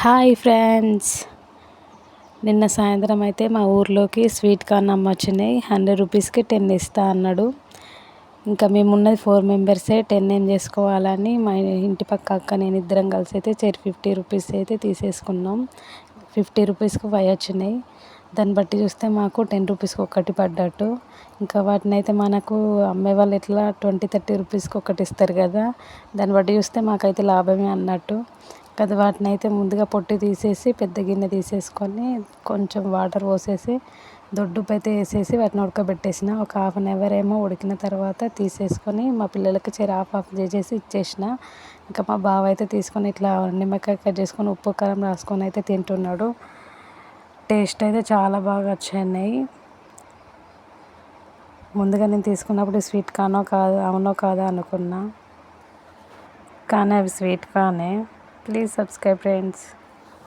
Hi friends, నిన్న సాయంత్రం అయితే మా ఊర్లోకి స్వీట్ కార్న్ అమ్మ వచ్చినాయి. 100 రూపీస్కి 10 ఇస్తా అన్నాడు. ఇంకా మేము ఉన్నది 4 మెంబర్సే. 10 ఏం చేసుకోవాలని మా ఇంటి పక్క అక్క నేను ఇద్దరం కలిసి అయితే 50 రూపీస్ అయితే తీసేసుకున్నాం. 50 రూపీస్కి 5 వచ్చినాయి. దాన్ని బట్టి చూస్తే మాకు 10 రూపీస్కి ఒకటి పడ్డట్టు. ఇంకా వాటిని అయితే మనకు అమ్మే వాళ్ళు ఎట్లా 20-30 రూపీస్కి ఒకటి ఇస్తారు కదా, దాన్ని బట్టి చూస్తే మాకైతే లాభమే అన్నట్టు కదా. వాటిని అయితే ముందుగా పొట్టు తీసేసి పెద్ద గిన్నె తీసేసుకొని కొంచెం వాటర్ పోసేసి దొడ్డుప్పు అయితే వేసేసి వాటిని ఉడకబెట్టేసిన. ఒక 1/2 అవర్ ఏమో ఉడికిన తర్వాత తీసేసుకొని మా పిల్లలకి హాఫ్ చేసేసి ఇచ్చేసిన. ఇంకా మా బావ అయితే తీసుకొని ఇట్లా నిమ్మకాయ కట్ చేసుకొని ఉప్పు కారం రాసుకొని అయితే తింటున్నాడు. టేస్ట్ అయితే చాలా బాగా వచ్చాయి. ముందుగా నేను తీసుకున్నప్పుడు స్వీట్ కార్నో కాదు అవునో కాదో అనుకున్నా, కానీ అవి స్వీట్ కార్నే. Please subscribe friends.